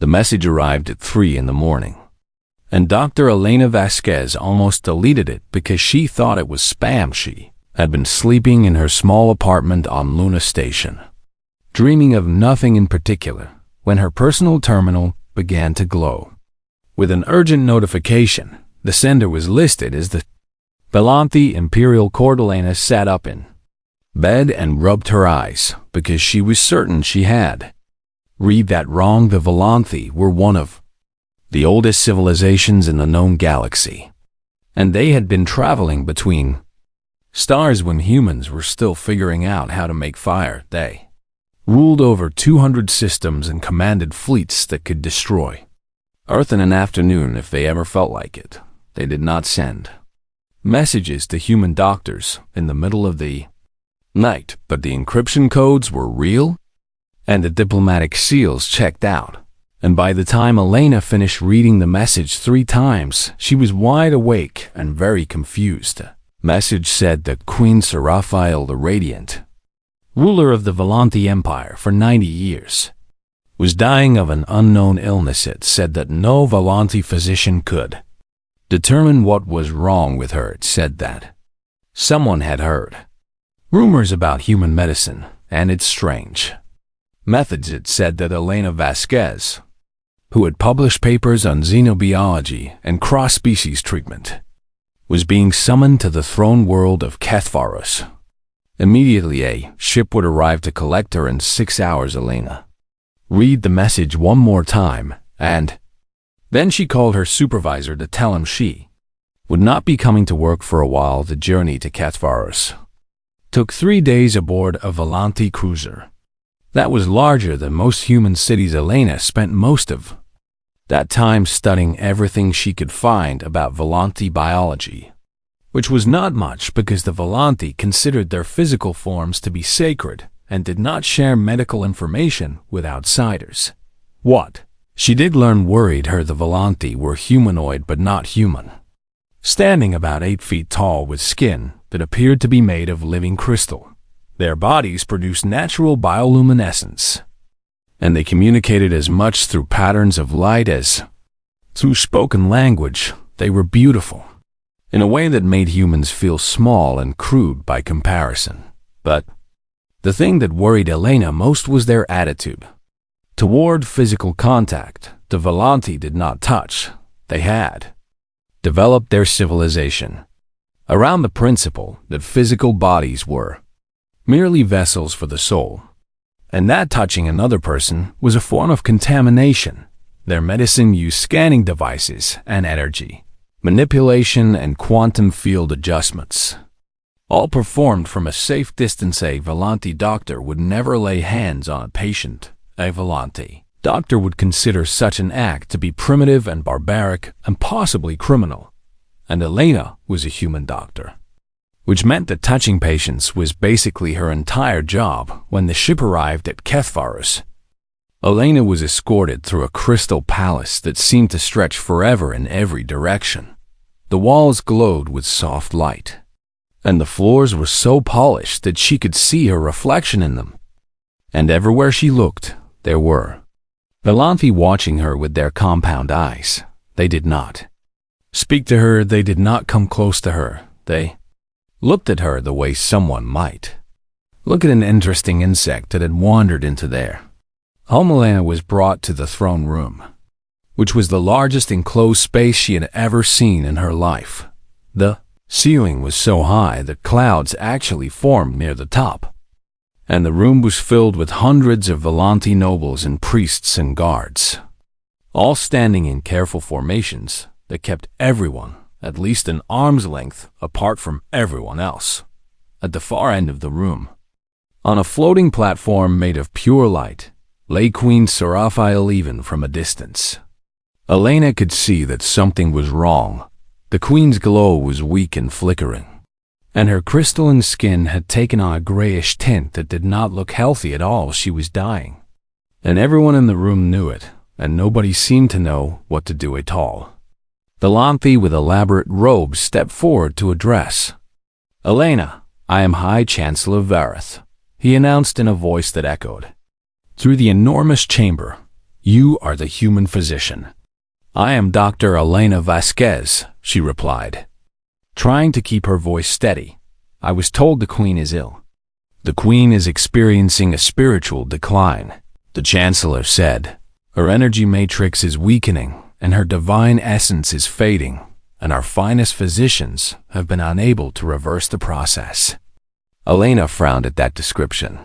The message arrived at 3 in the morning, and Dr. Elena Vasquez almost deleted it because she thought it was spam. She had been sleeping in her small apartment on Luna Station, dreaming of nothing in particular, when her personal terminal began to glow. With an urgent notification, the sender was listed as the Volante Imperial Court. Elena sat up in bed and rubbed her eyes because she was certain she had read that wrong. The Volante were one of the oldest civilizations in the known galaxy, and they had been traveling between stars when humans were still figuring out how to make fire. They ruled over 200 systems and commanded fleets that could destroy Earth in an afternoon if they ever felt like it. They did not send messages to human doctors in the middle of the night, but the encryption codes were real and the diplomatic seals checked out. And by the time Elena finished reading the message 3 times, she was wide awake and very confused. The message said that Queen Seraphiel the Radiant, ruler of the Volante Empire for 90 years, was dying of an unknown illness. It said that no Volante physician could determine what was wrong with her. It said that someone had heard rumors about human medicine and its strange methods. It said that Elena Vasquez, who had published papers on xenobiology and cross-species treatment, was being summoned to the throne world of Kethvaros. Immediately a ship would arrive to collect her in 6 hours. Elena read the message one more time, and then she called her supervisor to tell him she would not be coming to work for a while. The journey to Kethvaros took 3 days aboard a Volante cruiser that was larger than most human cities. Elena spent most of that time studying everything she could find about Volante biology, which was not much because the Volante considered their physical forms to be sacred and did not share medical information with outsiders. What she did learn worried her. The Volante were humanoid but not human, standing about 8 feet tall with skin that appeared to be made of living crystal. Their bodies produced natural bioluminescence, and they communicated as much through patterns of light as through spoken language. They were beautiful in a way that made humans feel small and crude by comparison. But the thing that worried Elena most was their attitude toward physical contact. The Volante did not touch. They had developed their civilization around the principle that physical bodies were merely vessels for the soul, and that touching another person was a form of contamination. Their medicine used scanning devices and energy manipulation and quantum field adjustments, all performed from a safe distance. A Volante doctor would never lay hands on a patient. A Volante doctor would consider such an act to be primitive and barbaric and possibly criminal. And Elena was a human doctor, which meant that touching patients was basically her entire job. When the ship arrived at Kethvaros, Elena was escorted through a crystal palace that seemed to stretch forever in every direction. The walls glowed with soft light, and the floors were so polished that she could see her reflection in them. And everywhere she looked, there were Volante watching her with their compound eyes. They did not speak to her. They did not come close to her. They looked at her the way someone might look at an interesting insect that had wandered into their home. Elena was brought to the throne room, which was the largest enclosed space she had ever seen in her life. The ceiling was so high that clouds actually formed near the top, and the room was filled with hundreds of Volante nobles and priests and guards, all standing in careful formations that kept everyone at least an arm's length apart from everyone else. At the far end of the room, on a floating platform made of pure light, lay Queen Seraphiel. Even from a distance, Elena could see that something was wrong. The queen's glow was weak and flickering, and her crystalline skin had taken on a grayish tint that did not look healthy at all. She was dying, and everyone in the room knew it, and nobody seemed to know what to do at all. Volante with elaborate robes stepped forward to address Elena. "I am High Chancellor Vareth," he announced in a voice that echoed through the enormous chamber. You are the human physician. I am Dr. Elena Vasquez, she replied, trying to keep her voice steady. I was told the Queen is ill. The Queen is experiencing a spiritual decline, the Chancellor said. Her energy matrix is weakening, and her divine essence is fading, and our finest physicians have been unable to reverse the process. Elena frowned at that description,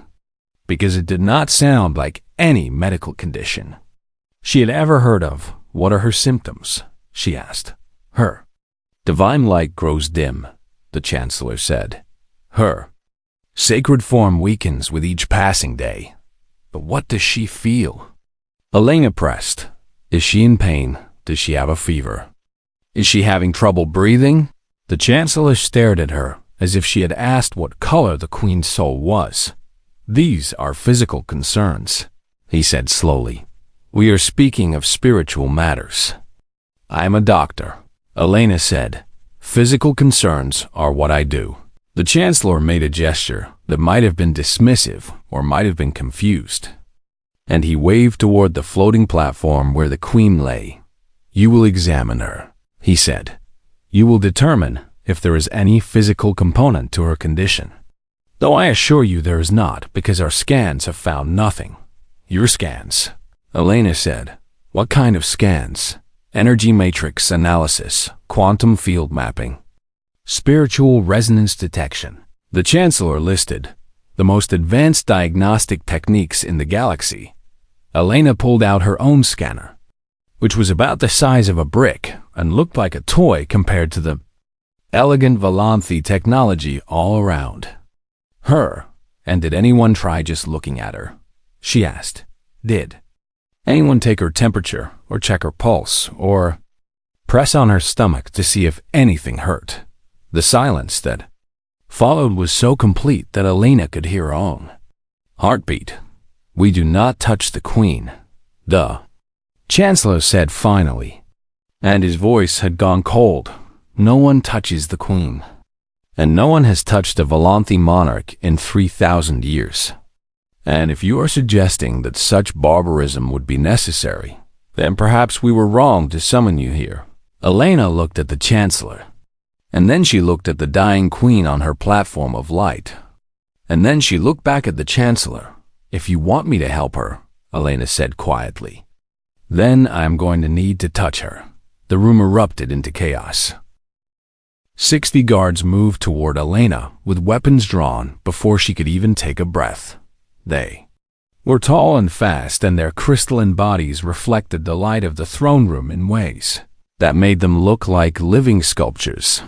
because it did not sound like any medical condition she had ever heard of. What are her symptoms? She asked. Her divine light grows dim, the Chancellor said. Her sacred form weakens with each passing day. But what does she feel? Elena pressed. Is she in pain? Does she have a fever? Is she having trouble breathing? The Chancellor stared at her as if she had asked what color the Queen's soul was. These are physical concerns, he said slowly. We are speaking of spiritual matters. I am a doctor, Elena said. Physical concerns are what I do. The Chancellor made a gesture that might have been dismissive or might have been confused, and he waved toward the floating platform where the Queen lay. You will examine her, he said. You will determine if there is any physical component to her condition. Though I assure you there is not, because our scans have found nothing. Your scans, Elena said. What kind of scans? Energy matrix analysis, quantum field mapping, spiritual resonance detection. The Chancellor listed the most advanced diagnostic techniques in the galaxy. Elena pulled out her own scanner, which was about the size of a brick and looked like a toy compared to the elegant Volanthi technology all around her. And did anyone try just looking at her? She asked. Did anyone take her temperature or check her pulse or press on her stomach to see if anything hurt? The silence that followed was so complete that Elena could hear her own heartbeat. We do not touch the Queen, the Chancellor said finally, and his voice had gone cold. No one touches the Queen, and no one has touched a Volanthi monarch in 3,000 years. And if you are suggesting that such barbarism would be necessary, then perhaps we were wrong to summon you here. Elena looked at the Chancellor, and then she looked at the dying Queen on her platform of light, and then she looked back at the Chancellor. If you want me to help her, Elena said quietly, then I am going to need to touch her. The room erupted into chaos. 60 guards moved toward Elena with weapons drawn before she could even take a breath. They were tall and fast, and their crystalline bodies reflected the light of the throne room in ways that made them look like living sculptures.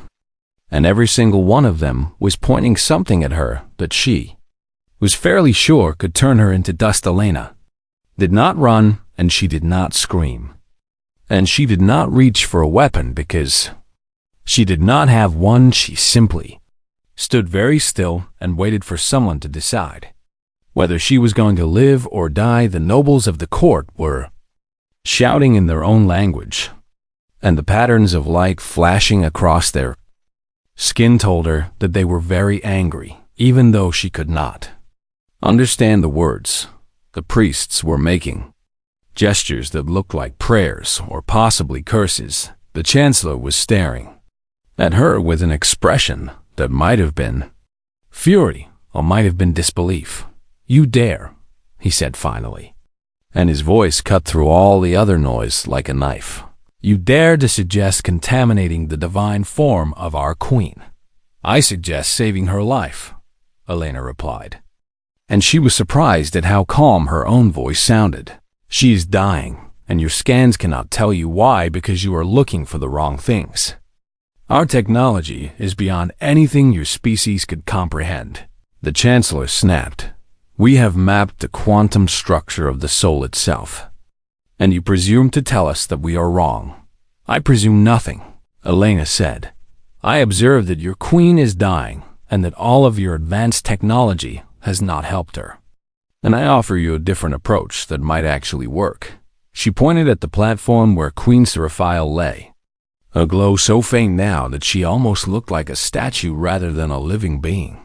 And every single one of them was pointing something at her that she was fairly sure could turn her into dust. Elena did not run, and she did not scream. And she did not reach for a weapon because she did not have one. She simply stood very still and waited for someone to decide whether she was going to live or die. The nobles of the court were shouting in their own language, and the patterns of light flashing across their skin told her that they were very angry, even though she could not understand the words. The priests were making gestures that looked like prayers or possibly curses. The Chancellor was staring at her with an expression that might have been fury or might have been disbelief. You dare, he said finally, and his voice cut through all the other noise like a knife. You dare to suggest contaminating the divine form of our Queen. I suggest saving her life, Elena replied. And she was surprised at how calm her own voice sounded. She is dying, and your scans cannot tell you why because you are looking for the wrong things. Our technology is beyond anything your species could comprehend. The Chancellor snapped. We have mapped the quantum structure of the soul itself, and you presume to tell us that we are wrong. I presume nothing, Elena said. I observe that your Queen is dying, and that all of your advanced technology has not helped her. And I offer you a different approach that might actually work. She pointed at the platform where Queen Seraphile lay, a glow so faint now that she almost looked like a statue rather than a living being.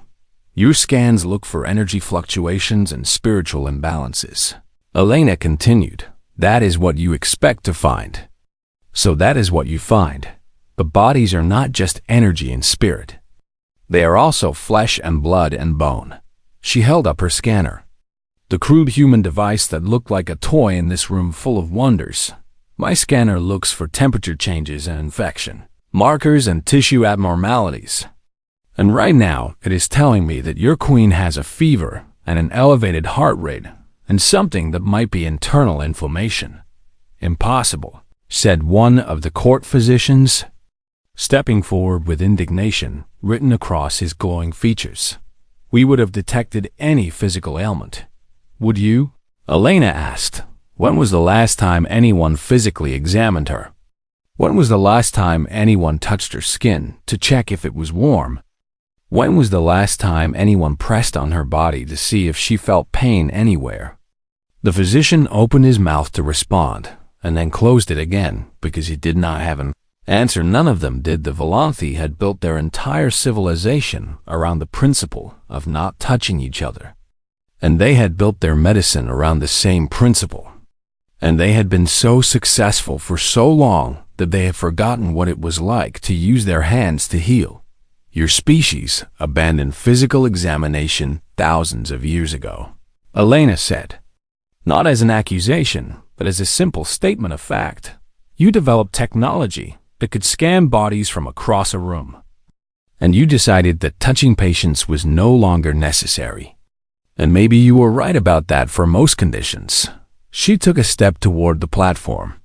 Your scans look for energy fluctuations and spiritual imbalances. Elena continued. That is what you expect to find. So that is what you find. But bodies are not just energy and spirit. They are also flesh and blood and bone. She held up her scanner. The crude human device that looked like a toy in this room full of wonders. My scanner looks for temperature changes and infection, markers and tissue abnormalities. And right now, it is telling me that your queen has a fever and an elevated heart rate and something that might be internal inflammation. Impossible, said one of the court physicians, stepping forward with indignation written across his glowing features. We would have detected any physical ailment. Would you? Elena asked. When was the last time anyone physically examined her? When was the last time anyone touched her skin to check if it was warm? When was the last time anyone pressed on her body to see if she felt pain anywhere? The physician opened his mouth to respond, and then closed it again because he did not have an answer. None of them did. The Volanthi had built their entire civilization around the principle of not touching each other. And they had built their medicine around the same principle. And they had been so successful for so long that they had forgotten what it was like to use their hands to heal. Your species abandoned physical examination thousands of years ago, Elena said. Not as an accusation, but as a simple statement of fact. You developed technology that could scan bodies from across a room. And you decided that touching patients was no longer necessary. And maybe you were right about that for most conditions. She took a step toward the platform,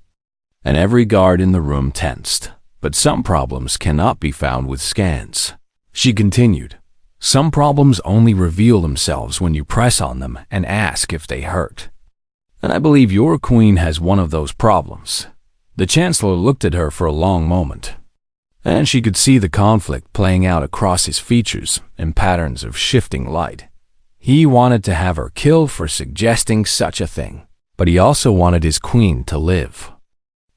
and every guard in the room tensed. But some problems cannot be found with scans. She continued. Some problems only reveal themselves when you press on them and ask if they hurt. And I believe your queen has one of those problems. The Chancellor looked at her for a long moment, and she could see the conflict playing out across his features in patterns of shifting light. He wanted to have her killed for suggesting such a thing, but he also wanted his queen to live.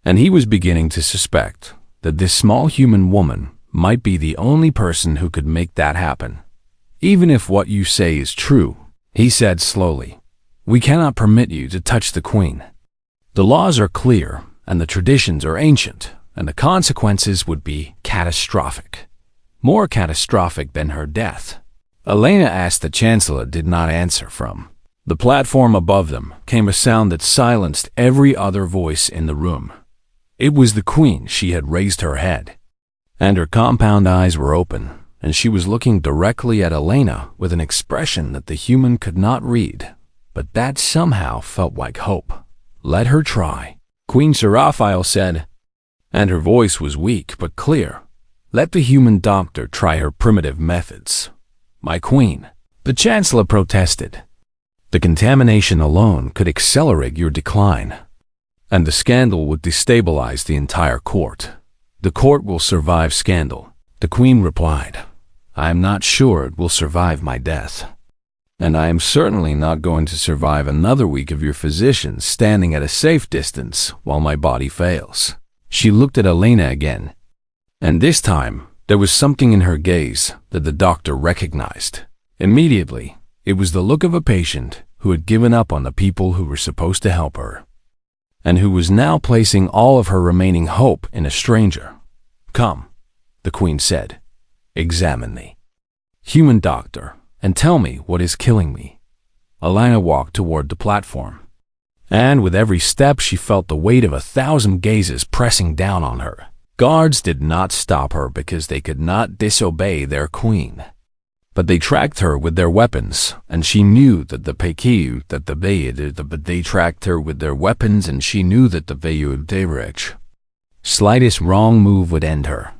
And he was beginning to suspect that this small human woman might be the only person who could make that happen. Even if what you say is true, he said slowly, we cannot permit you to touch the queen. The laws are clear, and the traditions are ancient, and the consequences would be catastrophic. More catastrophic than her death. Elena asked. The Chancellor did not answer. From the platform above them came a sound that silenced every other voice in the room. It was the queen. She had raised her head, and her compound eyes were open, and she was looking directly at Elena with an expression that the human could not read, but that somehow felt like hope. Let her try, Queen Seraphile said, and her voice was weak but clear. Let the human doctor try her primitive methods. My queen, the Chancellor protested. The contamination alone could accelerate your decline, and the scandal would destabilize the entire court. The court will survive scandal, the queen replied. I am not sure it will survive my death. And I am certainly not going to survive another week of your physicians standing at a safe distance while my body fails. She looked at Elena again, and this time there was something in her gaze that the doctor recognized. Immediately, it was the look of a patient who had given up on the people who were supposed to help her, and who was now placing all of her remaining hope in a stranger. Come, the queen said. Examine me, human doctor, and tell me what is killing me. Elena walked toward the platform, and with every step she felt the weight of 1,000 gazes pressing down on her. Guards did not stop her because they could not disobey their queen, but they tracked her with their weapons, and she knew that they tracked her with their weapons, and she knew that the slightest wrong move would end her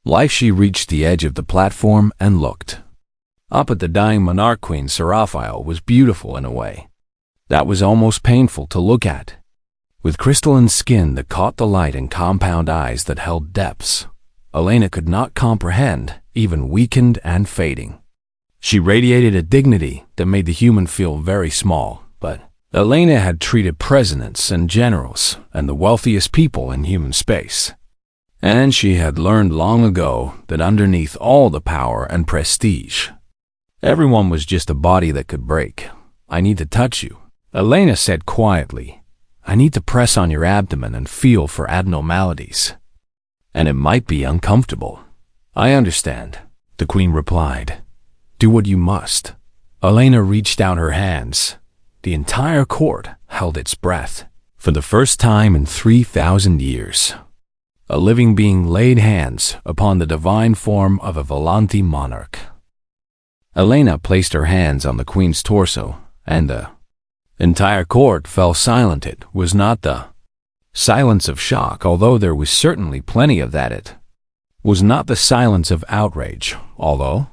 life. She reached the edge of the platform and looked up at the dying monarch. Queen Seraphile was beautiful in a way that was almost painful to look at, with crystalline skin that caught the light and compound eyes that held depths Elena could not comprehend, even weakened and fading. She radiated a dignity that made the human feel very small, but Elena had treated presidents and generals and the wealthiest people in human space. And she had learned long ago that underneath all the power and prestige, everyone was just a body that could break. I need to touch you, Elena said quietly. I need to press on your abdomen and feel for abnormalities. And it might be uncomfortable. I understand, the Queen replied. Do what you must. Elena reached out her hands. The entire court held its breath. For the first time in 3,000 years, a living being laid hands upon the divine form of a Volanti monarch. Elena placed her hands on the Queen's torso, and the entire court fell silent. It was not the silence of shock, although there was certainly plenty of that. It was not the silence of outrage, although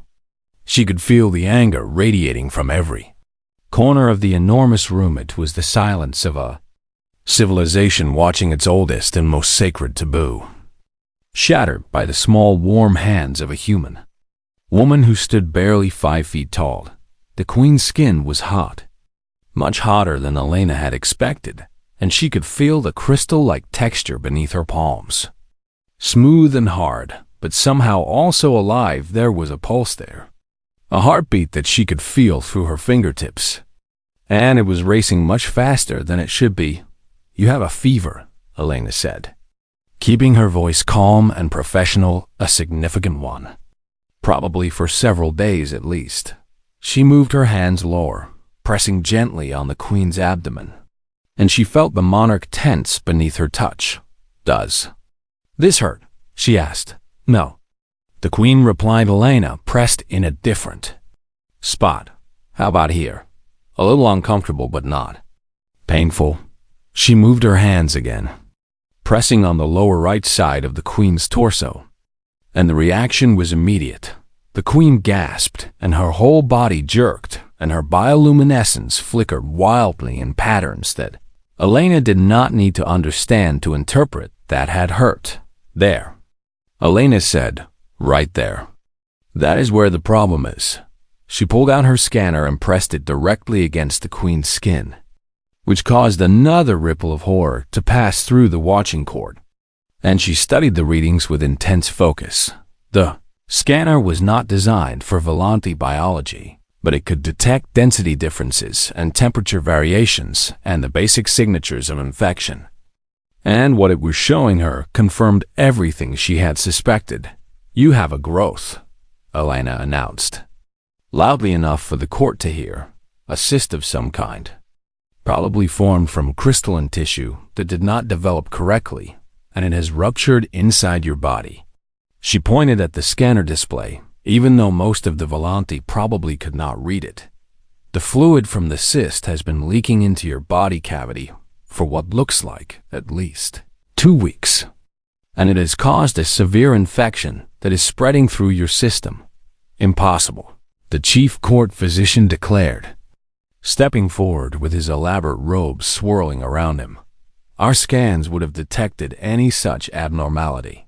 she could feel the anger radiating from every corner of the enormous room. It was the silence of a civilization watching its oldest and most sacred taboo shattered by the small, warm hands of a human woman who stood barely 5 feet tall. The Queen's skin was hot, much hotter than Elena had expected, and she could feel the crystal-like texture beneath her palms. Smooth and hard, but somehow also alive. There was a pulse there, a heartbeat that she could feel through her fingertips, and it was racing much faster than it should be. You have a fever, Elena said, keeping her voice calm and professional, a significant one. Probably for several days at least. She moved her hands lower, pressing gently on the Queen's abdomen, and she felt the monarch tense beneath her touch. Does this hurt? She asked. No, the Queen replied. Elena pressed in a different spot. How about here? A little uncomfortable, but not painful. She moved her hands again, pressing on the lower right side of the Queen's torso, and the reaction was immediate. The Queen gasped, and her whole body jerked, and her bioluminescence flickered wildly in patterns that Elena did not need to understand to interpret. That had hurt. There, Elena said, right there. That is where the problem is. She pulled out her scanner and pressed it directly against the Queen's skin, which caused another ripple of horror to pass through the watching court, and she studied the readings with intense focus. The scanner was not designed for Volanti biology, but it could detect density differences and temperature variations and the basic signatures of infection. And what it was showing her confirmed everything she had suspected. You have a growth, Elena announced, loudly enough for the court to hear. A cyst of some kind, probably formed from crystalline tissue that did not develop correctly, and it has ruptured inside your body. She pointed at the scanner display, even though most of the Volanti probably could not read it. The fluid from the cyst has been leaking into your body cavity for what looks like, at least, 2 weeks, and it has caused a severe infection that is spreading through your system. Impossible, the chief court physician declared, stepping forward with his elaborate robes swirling around him. Our scans would have detected any such abnormality.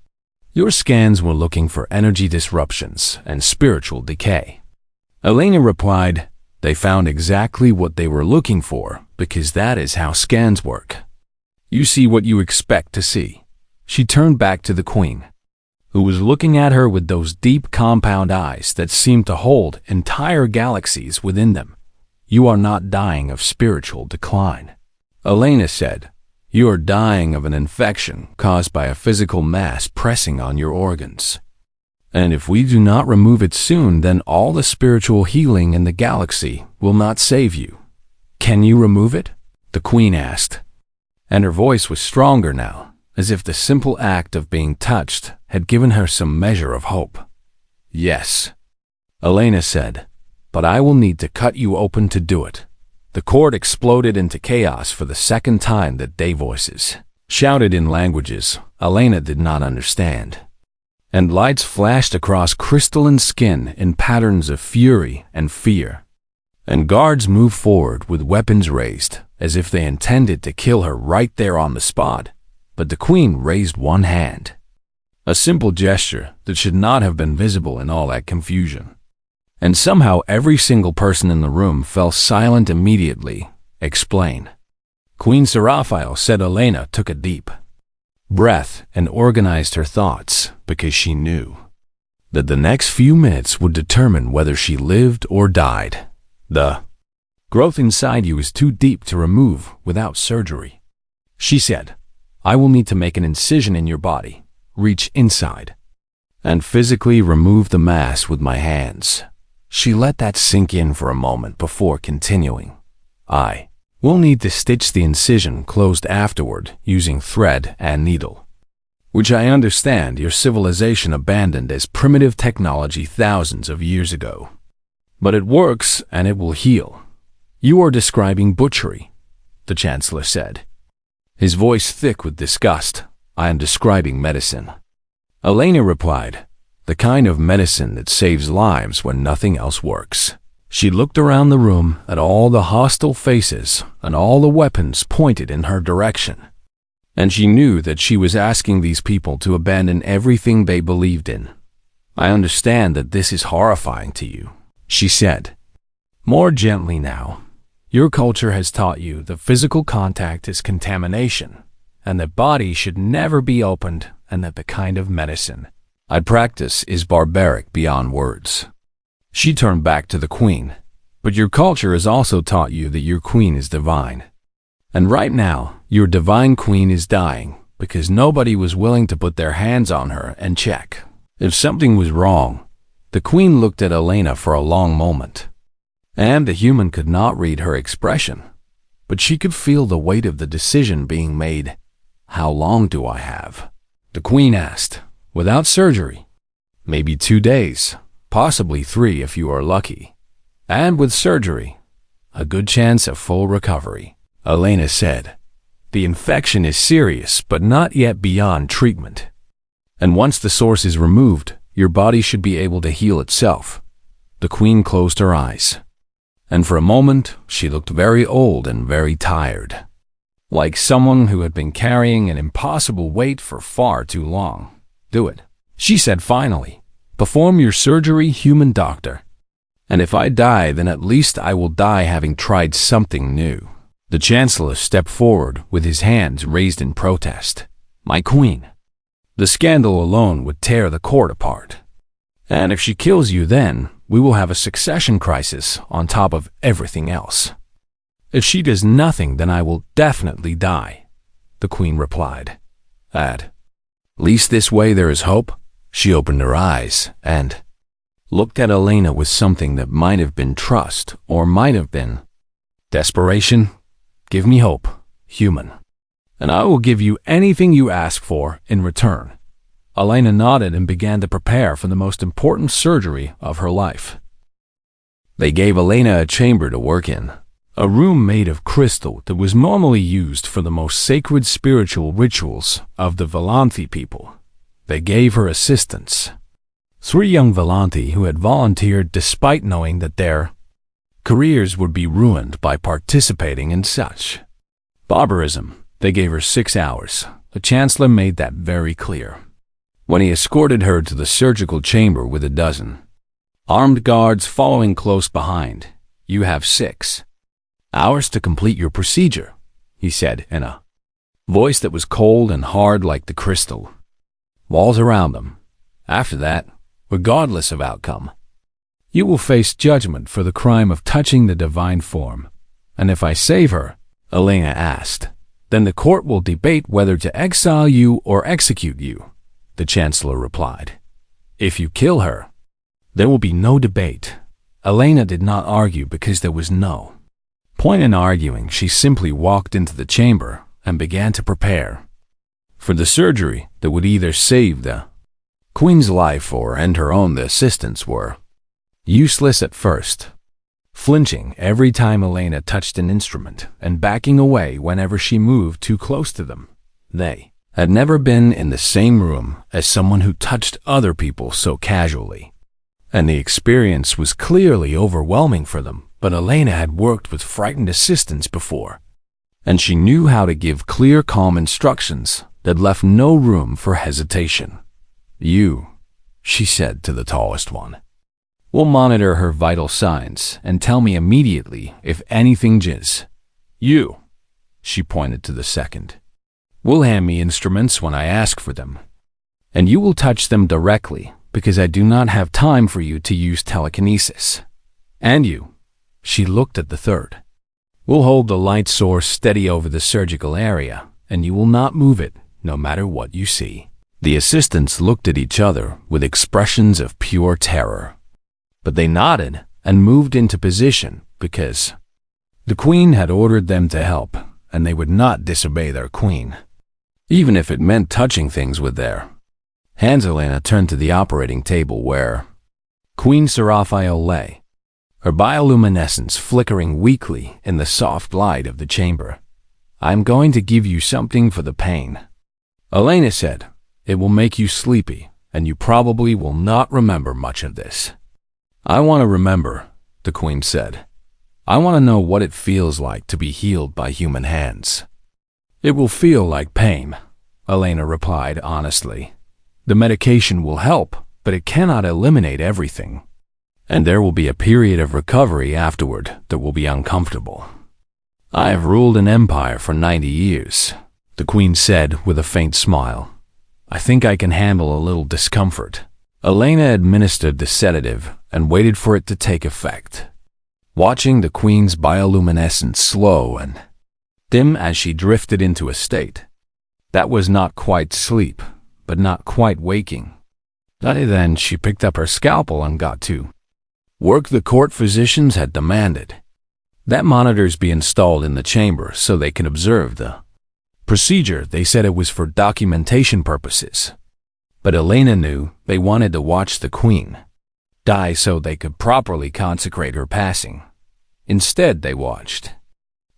Your scans were looking for energy disruptions and spiritual decay. Elena replied, they found exactly what they were looking for, because that is how scans work. You see what you expect to see. She turned back to the Queen, who was looking at her with those deep compound eyes that seemed to hold entire galaxies within them. You are not dying of spiritual decline, Elena said. You are dying of an infection caused by a physical mass pressing on your organs. And if we do not remove it soon, then all the spiritual healing in the galaxy will not save you. Can you remove it? The Queen asked, and her voice was stronger now, as if the simple act of being touched had given her some measure of hope. Yes, Elena said, but I will need to cut you open to do it. The court exploded into chaos for the second time. That day voices shouted in languages Elena did not understand, and lights flashed across crystalline skin in patterns of fury and fear. And guards moved forward with weapons raised, as if they intended to kill her right there on the spot. But the Queen raised one hand, a simple gesture that should not have been visible in all that confusion. And somehow every single person in the room fell silent immediately. Explain. Queen Seraphile said. Elena took a deep breath and organized her thoughts, because she knew that the next few minutes would determine whether she lived or died. The growth inside you is too deep to remove without surgery. She said, I will need to make an incision in your body, reach inside, and physically remove the mass with my hands. She let that sink in for a moment before continuing. I will need to stitch the incision closed afterward using thread and needle, which I understand your civilization abandoned as primitive technology thousands of years ago. But it works and it will heal. You are describing butchery, the Chancellor said, his voice thick with disgust. I am describing medicine. Elena replied, the kind of medicine that saves lives when nothing else works. She looked around the room at all the hostile faces and all the weapons pointed in her direction. And she knew that she was asking these people to abandon everything they believed in. I understand that this is horrifying to you, she said. More gently now. Your culture has taught you that physical contact is contamination, and that bodies should never be opened, and that the kind of medicine I practice is barbaric beyond words. She turned back to the queen. But your culture has also taught you that your queen is divine. And right now, your divine queen is dying because nobody was willing to put their hands on her and check if something was wrong. The queen looked at Elena for a long moment, and the human could not read her expression, but she could feel the weight of the decision being made. How long do I have? The queen asked. Without surgery, maybe 2 days, possibly 3 if you are lucky. And with surgery, a good chance of full recovery, Elena said. The infection is serious, but not yet beyond treatment. And once the source is removed, your body should be able to heal itself. The queen closed her eyes, and for a moment she looked very old and very tired, like someone who had been carrying an impossible weight for far too long. Do it, she said finally. Perform your surgery, human doctor. And if I die, then at least I will die having tried something new. The Chancellor stepped forward with his hands raised in protest. My queen. The scandal alone would tear the court apart. And if she kills you, then we will have a succession crisis on top of everything else. If she does nothing, then I will definitely die, the queen replied. At least this way there is hope. She opened her eyes and looked at Elena with something that might have been trust or might have been desperation. Give me hope, human, and I will give you anything you ask for in return. Elena nodded and began to prepare for the most important surgery of her life. They gave Elena a chamber to work in, a room made of crystal that was normally used for the most sacred spiritual rituals of the Volanthi people. They gave her assistants, 3 young Volanthi who had volunteered despite knowing that their careers would be ruined by participating in such barbarism. They gave her 6 hours. The Chancellor made that very clear when he escorted her to the surgical chamber with a dozen armed guards following close behind. You have 6 hours to complete your procedure, he said in a voice that was cold and hard like the crystal walls around them. After that, regardless of outcome, you will face judgment for the crime of touching the divine form. And if I save her, Elena asked, then the court will debate whether to exile you or execute you, the Chancellor replied. If you kill her, there will be no debate. Elena did not argue because there was no point in arguing. She simply walked into the chamber and began to prepare for the surgery that would either save the queen's life or end her own. The assistants were useless at first, flinching every time Elena touched an instrument and backing away whenever she moved too close to them. They had never been in the same room as someone who touched other people so casually, and the experience was clearly overwhelming for them. But Elena had worked with frightened assistants before, and she knew how to give clear, calm instructions that left no room for hesitation. You, she said to the tallest one, will monitor her vital signs and tell me immediately if anything jigs. You, she pointed to the second, will hand me instruments when I ask for them, and you will touch them directly because I do not have time for you to use telekinesis. And you, she looked at the third, will hold the light source steady over the surgical area and you will not move it, no matter what you see." The assistants looked at each other with expressions of pure terror. But they nodded and moved into position because the queen had ordered them to help, and they would not disobey their queen, even if it meant touching things with their hands. Elena turned to the operating table where Queen Seraphiel lay, her bioluminescence flickering weakly in the soft light of the chamber. "I'm going to give you something for the pain," Elena said. "It will make you sleepy, and you probably will not remember much of this." "I want to remember," the queen said. "I want to know what it feels like to be healed by human hands." "It will feel like pain," Elena replied honestly. "The medication will help, but it cannot eliminate everything. And there will be a period of recovery afterward that will be uncomfortable." "I have ruled an empire for 90 years, the queen said with a faint smile. "I think I can handle a little discomfort." Elena administered the sedative and waited for it to take effect, watching the queen's bioluminescence slow and dim as she drifted into a state that was not quite sleep, but not quite waking. Then she picked up her scalpel and got to work. The court physicians had demanded that monitors be installed in the chamber so they can observe the procedure. They said it was for documentation purposes. But Elena knew they wanted to watch the queen die so they could properly consecrate her passing. Instead, they watched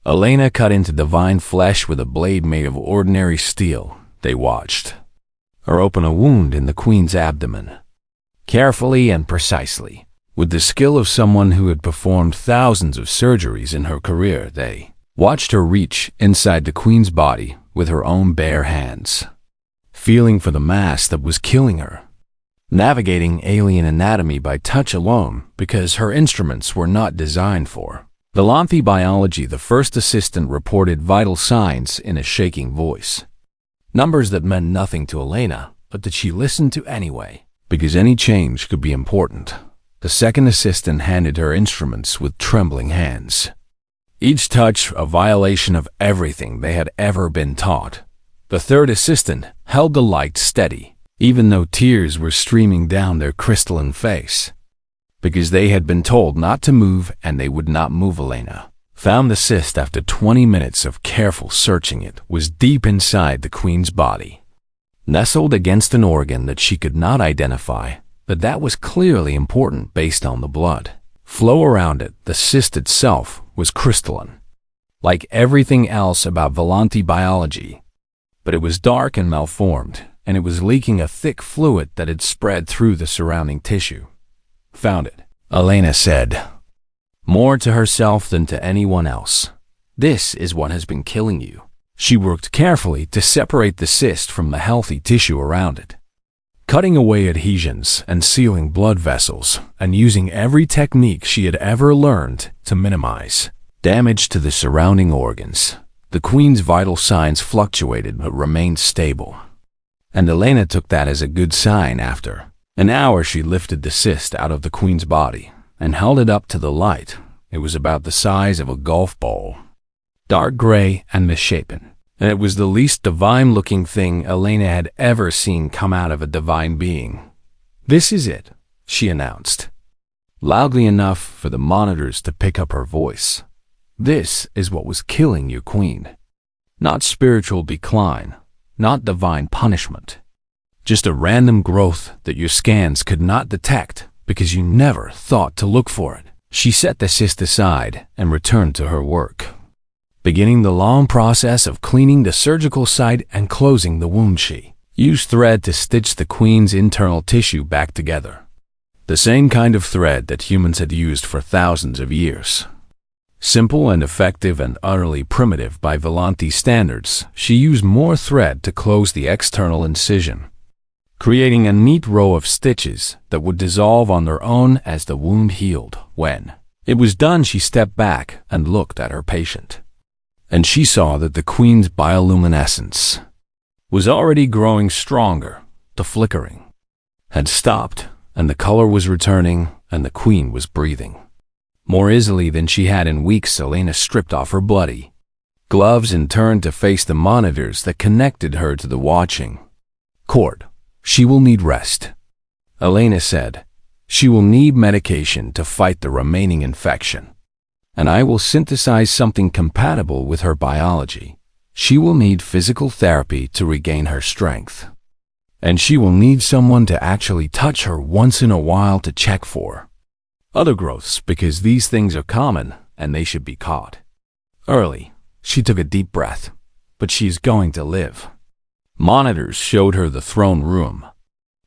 Elena cut into divine flesh with a blade made of ordinary steel. They watched her open a wound in the queen's abdomen, carefully and precisely. With the skill of someone who had performed thousands of surgeries in her career, they watched her reach inside the queen's body with her own bare hands, feeling for the mass that was killing her, navigating alien anatomy by touch alone because her instruments were not designed for Volanthi biology. The first assistant reported vital signs in a shaking voice, numbers that meant nothing to Elena, but that she listened to anyway, because any change could be important. The second assistant handed her instruments with trembling hands, each touch a violation of everything they had ever been taught. The third assistant held the light steady, even though tears were streaming down their crystalline face, because they had been told not to move, and they would not move. Elena found the cyst after 20 minutes of careful searching. It was deep inside the queen's body, nestled against an organ that she could not identify, but that was clearly important based on the blood flow around it. The cyst itself was crystalline, like everything else about Volanthi biology, but it was dark and malformed, and it was leaking a thick fluid that had spread through the surrounding tissue. "Found it," Elena said, more to herself than to anyone else. "This is what has been killing you." She worked carefully to separate the cyst from the healthy tissue around it, cutting away adhesions and sealing blood vessels, and using every technique she had ever learned to minimize damage to the surrounding organs. The queen's vital signs fluctuated but remained stable, and Elena took that as a good sign. After an hour, she lifted the cyst out of the queen's body and held it up to the light. It was about the size of a golf ball, dark gray and misshapen, and it was the least divine-looking thing Elena had ever seen come out of a divine being. "This is it," she announced, loudly enough for the monitors to pick up her voice. "This is what was killing your queen. Not spiritual decline, not divine punishment, just a random growth that your scans could not detect because you never thought to look for it." She set the cyst aside and returned to her work, beginning the long process of cleaning the surgical site and closing the wound. She used thread to stitch the queen's internal tissue back together, the same kind of thread that humans had used for thousands of years. Simple and effective and utterly primitive by Volanthi standards, she used more thread to close the external incision, creating a neat row of stitches that would dissolve on their own as the wound healed. When it was done, she stepped back and looked at her patient, and she saw that the queen's bioluminescence was already growing stronger. The flickering had stopped, and the color was returning, and the queen was breathing more easily than she had in weeks. Elena stripped off her bloody gloves, and turned to face the monitors that connected her to the watching court. She will need rest, Elena said. She will need medication to fight the remaining infection. And I will synthesize something compatible with her biology. She will need physical therapy to regain her strength. And she will need someone to actually touch her once in a while to check for other growths, because these things are common and they should be caught early. She took a deep breath. But she is going to live. Monitors showed her the throne room,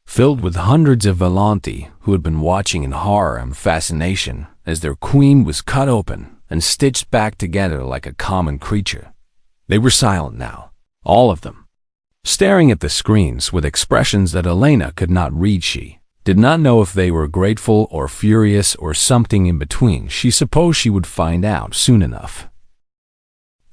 filled with hundreds of Volanti who had been watching in horror and fascination as their queen was cut open and stitched back together like a common creature. They were silent now, all of them, staring at the screens with expressions that Elena could not read. She did not know if they were grateful or furious or something in between. She supposed she would find out soon enough.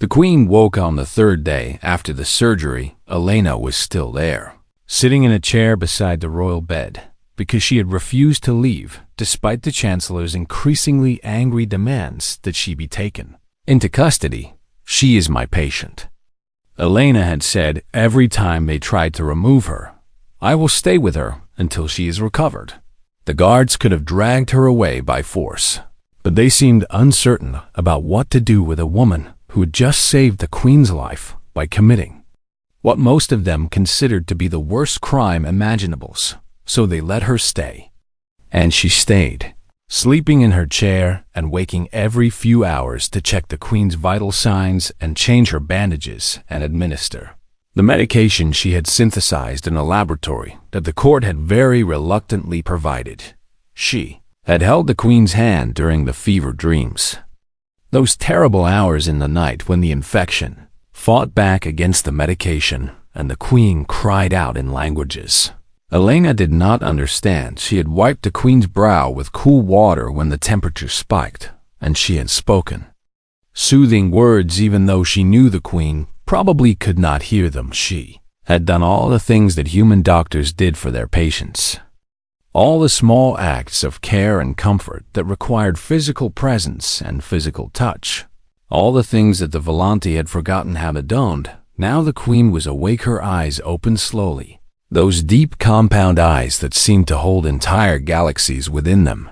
The queen woke on the third day after the surgery. Elena was still there, sitting in a chair beside the royal bed, because she had refused to leave despite the chancellor's increasingly angry demands that she be taken into custody. She is my patient, Elena had said every time they tried to remove her. I will stay with her until she is recovered. The guards could have dragged her away by force, but they seemed uncertain about what to do with a woman who had just saved the queen's life by committing what most of them considered to be the worst crime imaginables. So they let her stay. And she stayed, sleeping in her chair and waking every few hours to check the queen's vital signs and change her bandages and administer the medication she had synthesized in a laboratory that the court had very reluctantly provided. She had held the queen's hand during the fever dreams, those terrible hours in the night when the infection fought back against the medication and the queen cried out in languages Elena did not understand. She had wiped the queen's brow with cool water when the temperature spiked, and she had spoken soothing words even though she knew the queen probably could not hear them. She had done all the things that human doctors did for their patients, all the small acts of care and comfort that required physical presence and physical touch, all the things that the Volanti had forgotten how to do. Now the queen was awake, her eyes opened slowly, those deep compound eyes that seemed to hold entire galaxies within them.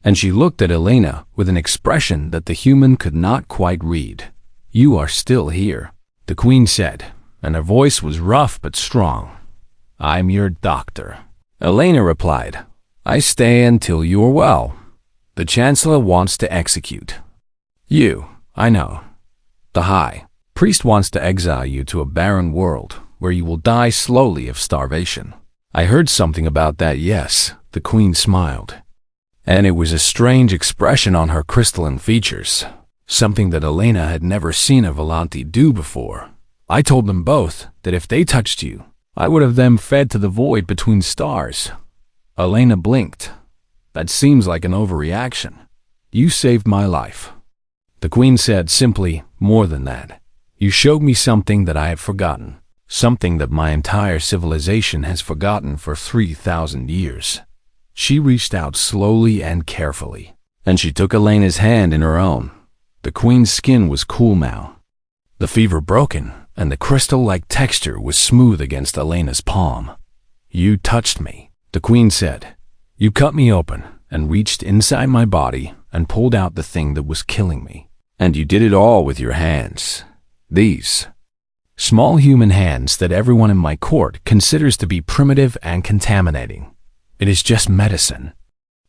And she looked at Elena with an expression that the human could not quite read. You are still here, the queen said, and her voice was rough but strong. I'm your doctor, Elena replied. I stay until you are well. The chancellor wants to execute you, I know. The high priest wants to exile you to a barren world where you will die slowly of starvation. I heard something about that, yes, the queen smiled. And it was a strange expression on her crystalline features, something that Elena had never seen a Volanti do before. I told them both that if they touched you, I would have them fed to the void between stars. Elena blinked. That seems like an overreaction. You saved my life. The queen said simply, more than that. You showed me something that I have forgotten. Something that my entire civilization has forgotten for 3,000 years. She reached out slowly and carefully, and she took Elena's hand in her own. The queen's skin was cool now, the fever broken, and the crystal-like texture was smooth against Elena's palm. You touched me, the queen said. You cut me open and reached inside my body and pulled out the thing that was killing me. And you did it all with your hands. These small human hands that everyone in my court considers to be primitive and contaminating. It is just medicine.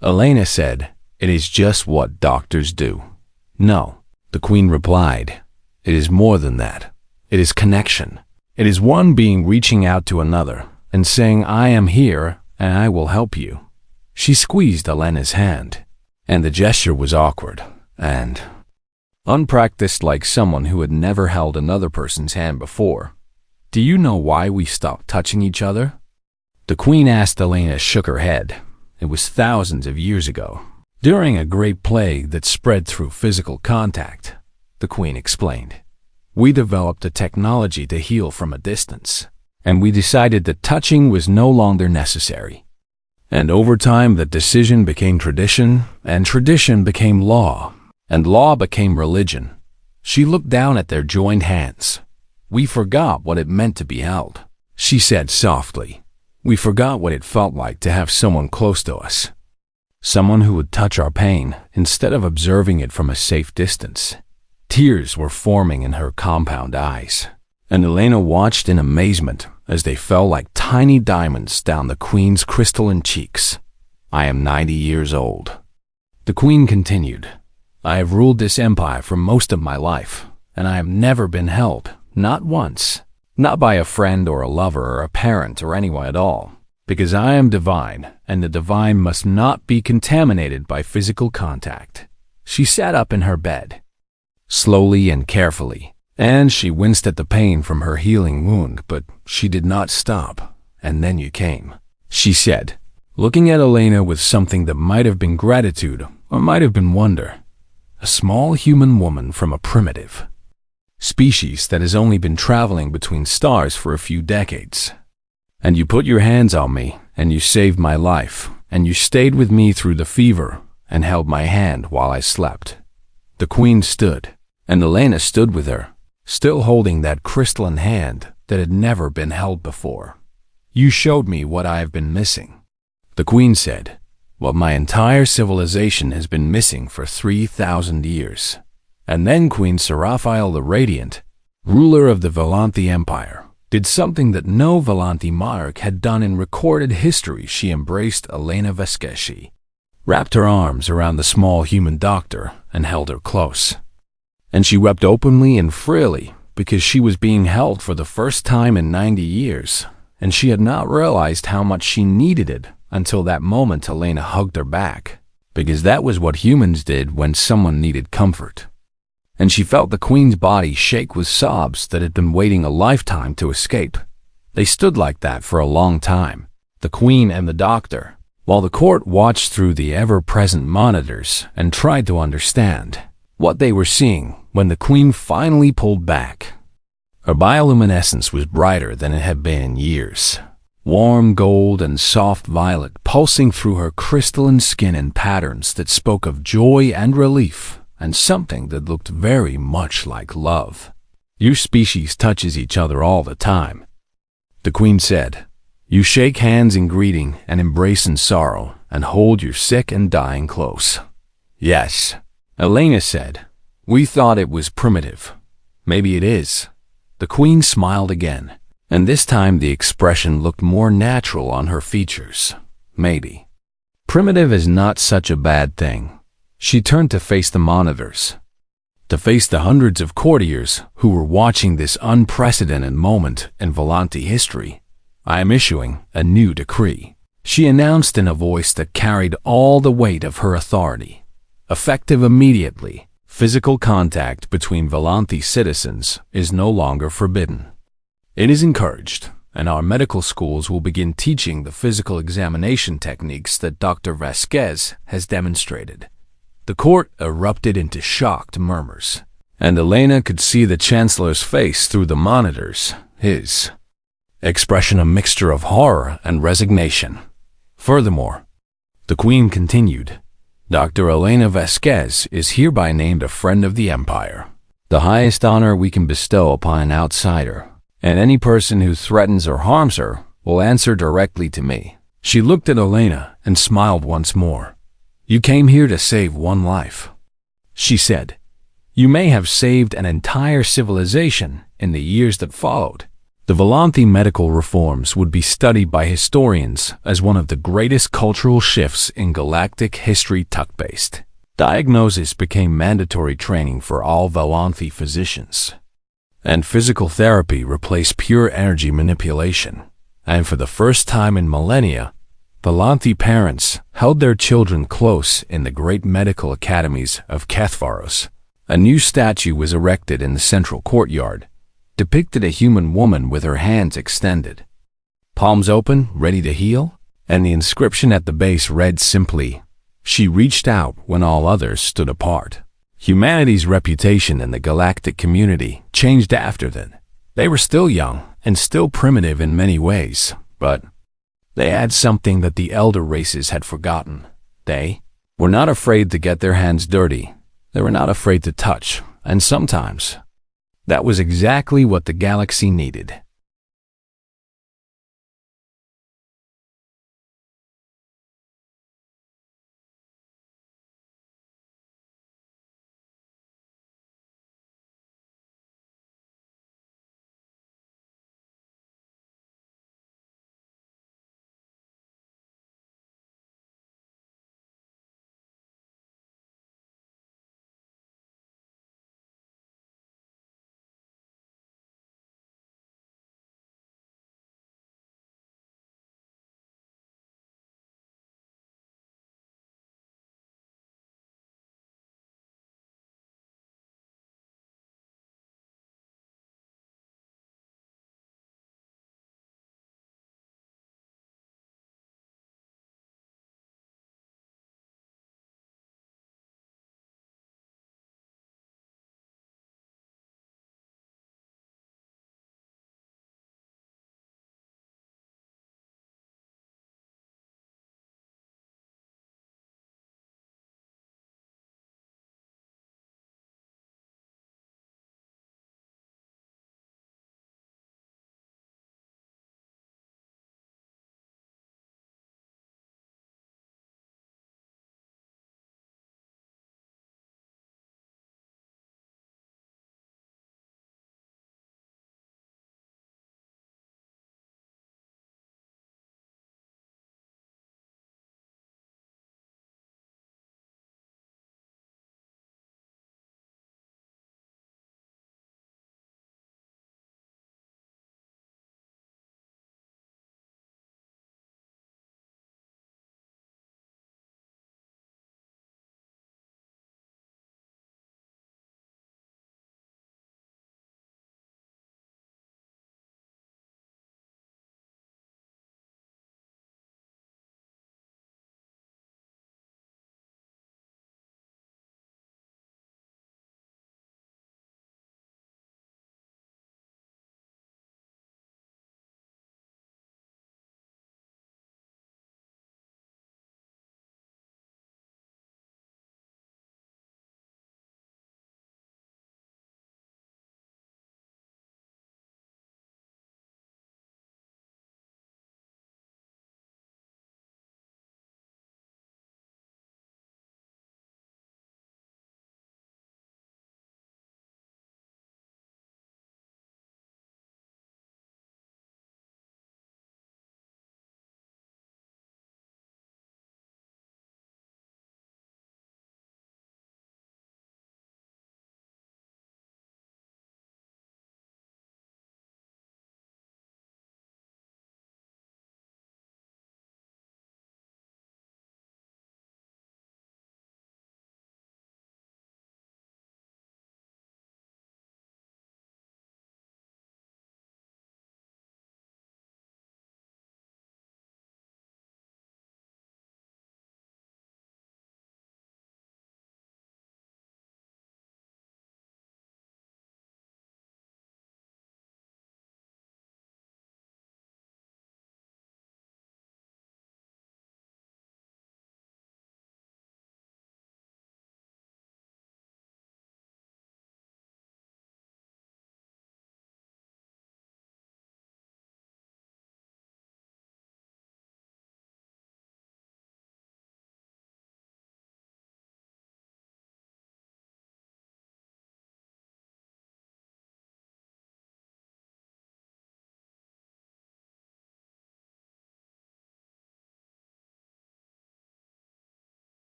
Elena said, it is just what doctors do. No, the queen replied. It is more than that. It is connection. It is one being reaching out to another and saying, I am here and I will help you. She squeezed Elena's hand, and the gesture was awkward and unpracticed, like someone who had never held another person's hand before. Do you know why we stopped touching each other? The queen asked. Elena shook her head. It was thousands of years ago, during a great plague that spread through physical contact, the queen explained. We developed a technology to heal from a distance, and we decided that touching was no longer necessary. And over time, the decision became tradition, and tradition became law. And law became religion. She looked down at their joined hands. "We forgot what it meant to be held," she said softly. "We forgot what it felt like to have someone close to us. Someone who would touch our pain instead of observing it from a safe distance." Tears were forming in her compound eyes, and Elena watched in amazement as they fell like tiny diamonds down the queen's crystalline cheeks. "I am 90 years old," the queen continued. "I have ruled this empire for most of my life, and I have never been held, not once, not by a friend or a lover or a parent or anyone at all, because I am divine, and the divine must not be contaminated by physical contact." She sat up in her bed, slowly and carefully, and she winced at the pain from her healing wound, but she did not stop. "And then you came," she said, looking at Elena with something that might have been gratitude or might have been wonder. "A small human woman from a primitive species that has only been traveling between stars for a few decades. And you put your hands on me, and you saved my life, and you stayed with me through the fever, and held my hand while I slept." The queen stood, and Elena stood with her, still holding that crystalline hand that had never been held before. "You showed me what I have been missing," the queen said. "What my entire civilization has been missing for 3,000 years. And then Queen Seraphile the Radiant, ruler of the Volanthi Empire, did something that no Volanthi monarch had done in recorded history. She embraced Elena Veskeshi, wrapped her arms around the small human doctor, and held her close. And she wept openly and freely because she was being held for the first time in 90 years, and she had not realized how much she needed it until that moment Elena hugged her back, because that was what humans did when someone needed comfort. And she felt the queen's body shake with sobs that had been waiting a lifetime to escape. They stood like that for a long time, the queen and the doctor, while the court watched through the ever-present monitors and tried to understand what they were seeing when the queen finally pulled back. Her bioluminescence was brighter than it had been in years. Warm gold and soft violet pulsing through her crystalline skin in patterns that spoke of joy and relief, and something that looked very much like love. "Your species touches each other all the time," the queen said. "You shake hands in greeting and embrace in sorrow, and hold your sick and dying close." "Yes," Elena said. "We thought it was primitive. Maybe it is." The queen smiled again, and this time the expression looked more natural on her features. "Maybe. Primitive is not such a bad thing." She turned to face the monitors, to face the hundreds of courtiers who were watching this unprecedented moment in Volanthi history. "I am issuing a new decree," she announced in a voice that carried all the weight of her authority. "Effective immediately, physical contact between Volanthi citizens is no longer forbidden. It is encouraged, and our medical schools will begin teaching the physical examination techniques that Dr. Vasquez has demonstrated." The court erupted into shocked murmurs, and Elena could see the chancellor's face through the monitors, his expression a mixture of horror and resignation. "Furthermore," the queen continued, "Dr. Elena Vasquez is hereby named a friend of the empire, the highest honor we can bestow upon an outsider, and any person who threatens or harms her will answer directly to me." She looked at Elena and smiled once more. "You came here to save one life," she said. "You may have saved an entire civilization in the years that followed." The Volanthi medical reforms would be studied by historians as one of the greatest cultural shifts in galactic history. Tuck-based diagnosis became mandatory training for all Volanthi physicians, and physical therapy replaced pure energy manipulation. And for the first time in millennia, Volanthi parents held their children close in the great medical academies of Kethvaros. A new statue was erected in the central courtyard, depicted a human woman with her hands extended, palms open, ready to heal, and the inscription at the base read simply, "She reached out when all others stood apart." Humanity's reputation in the galactic community changed after that. They were still young and still primitive in many ways, but they had something that the elder races had forgotten. They were not afraid to get their hands dirty. They were not afraid to touch And sometimes, that was exactly what the galaxy needed.